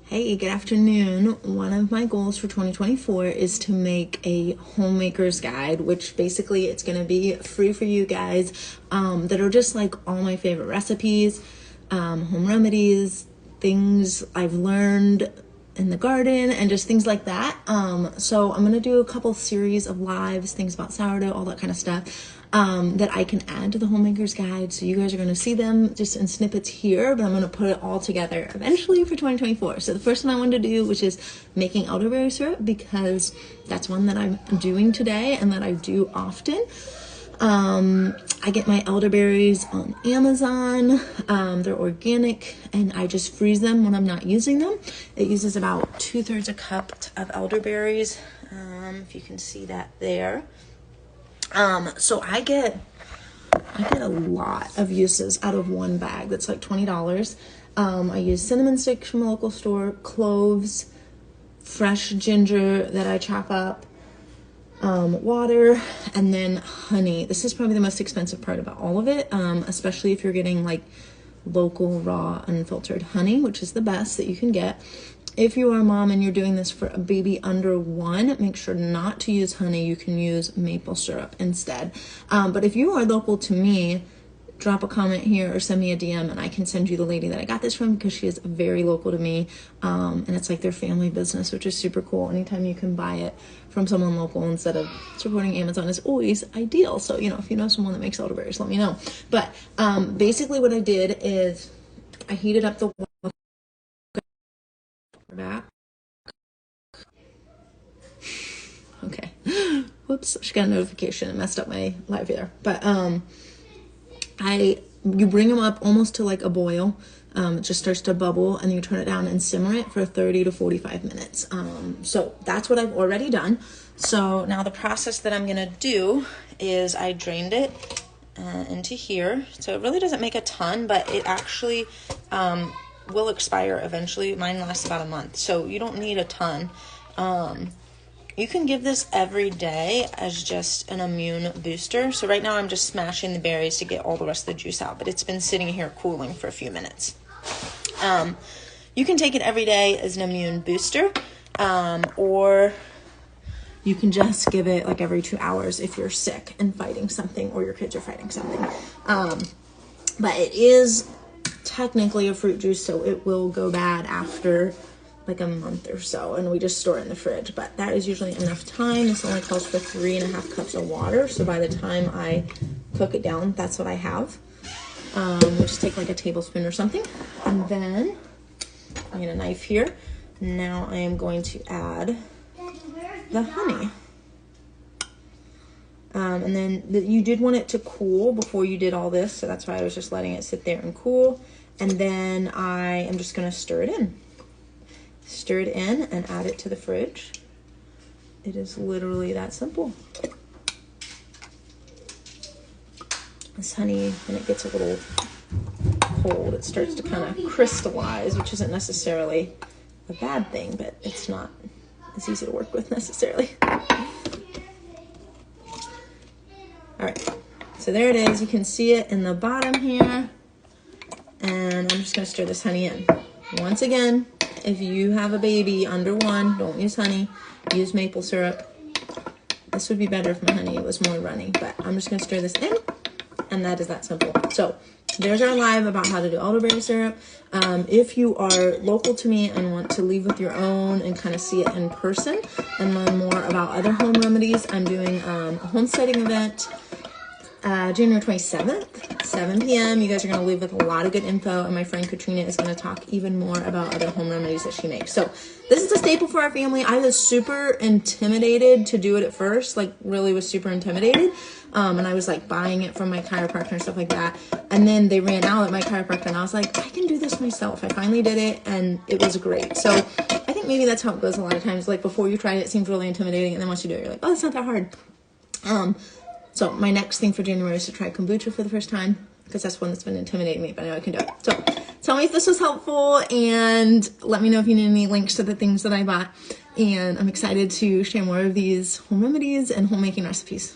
Hey, good afternoon. One of my goals for 2024 is to make a homemaker's guide, which basically it's going to be free for you guys that are just like all my favorite recipes, home remedies, things I've learned in the garden, and just things like that. So I'm going to do a couple series of lives, things about sourdough, all that kind of stuff. That I can add to the homemaker's guide. So you guys are going to see them just in snippets here, but I'm going to put it all together eventually for 2024. So the first one I wanted to do, which is making elderberry syrup, because that's one that I'm doing today and that I do often. I get my elderberries on Amazon. They're organic and I just freeze them when I'm not using them. It uses about 2/3 a cup of elderberries. If you can see that there. So I get a lot of uses out of one bag. That's like $20. I use cinnamon sticks from a local store, cloves, fresh ginger that I chop up, water, and then honey. This is probably the most expensive part about all of it, especially if you're getting like local, raw, unfiltered honey, which is the best that you can get. If you are a mom and you're doing this for a baby under 1, make sure not to use honey. You can use maple syrup instead. But if you are local to me, drop a comment here or send me a DM and I can send you the lady that I got this from, because she is very local to me. And it's like their family business, which is super cool. Anytime you can buy it from someone local instead of supporting Amazon is always ideal. So, you know, if you know someone that makes elderberries, let me know. But basically what I did is I heated up the back. Okay. Whoops, she got a notification and messed up my live there. But you bring them up almost to like a boil. It just starts to bubble and you turn it down and simmer it for 30 to 45 minutes. So that's what I've already done. So now the process that I'm gonna do is I drained it into here. So it really doesn't make a ton, but it actually will expire eventually. Mine lasts about a month, so you don't need a ton. You can give this every day as just an immune booster. So right now I'm just smashing the berries to get all the rest of the juice out, but it's been sitting here cooling for a few minutes. You can take it every day as an immune booster, or you can just give it like every 2 hours if you're sick and fighting something, or your kids are fighting something. But it is technically a fruit juice, so it will go bad after like a month or so, and we just store it in the fridge. But that is usually enough time. This only calls for 3.5 cups of water, so by the time I cook it down, that's what I have. We'll just take like a tablespoon or something, and then I get a knife here. Now I am going to add the honey. And then you did want it to cool before you did all this, so that's why I was just letting it sit there and cool. And then I am just going to stir it in. Stir it in and add it to the fridge. It is literally that simple. This honey, when it gets a little cold, it starts to kind of crystallize, which isn't necessarily a bad thing, but it's not as easy to work with necessarily. All right, so there it is. You can see it in the bottom here. And I'm just gonna stir this honey in. Once again, if you have a baby under 1, don't use honey, use maple syrup. This would be better if my honey was more runny, but I'm just gonna stir this in, and that is that simple. So there's our live about how to do elderberry syrup. If you are local to me and want to leave with your own and kind of see it in person and learn more about other home remedies, I'm doing a homesteading event January 27th, 7 p.m. You guys are going to leave with a lot of good info, and my friend Katrina is going to talk even more about other home remedies that she makes. So this is a staple for our family. I was super intimidated to do it at first, like really was super intimidated. And I was like buying it from my chiropractor and stuff like that. And then they ran out at my chiropractor and I was like, I can do this myself. I finally did it and it was great. So I think maybe that's how it goes a lot of times. Like before you try it, it seems really intimidating. And then once you do it, you're like, oh, it's not that hard. So my next thing for January is to try kombucha for the first time, because that's one that's been intimidating me, but I know I can do it. So tell me if this was helpful, and let me know if you need any links to the things that I bought. And I'm excited to share more of these home remedies and homemaking recipes.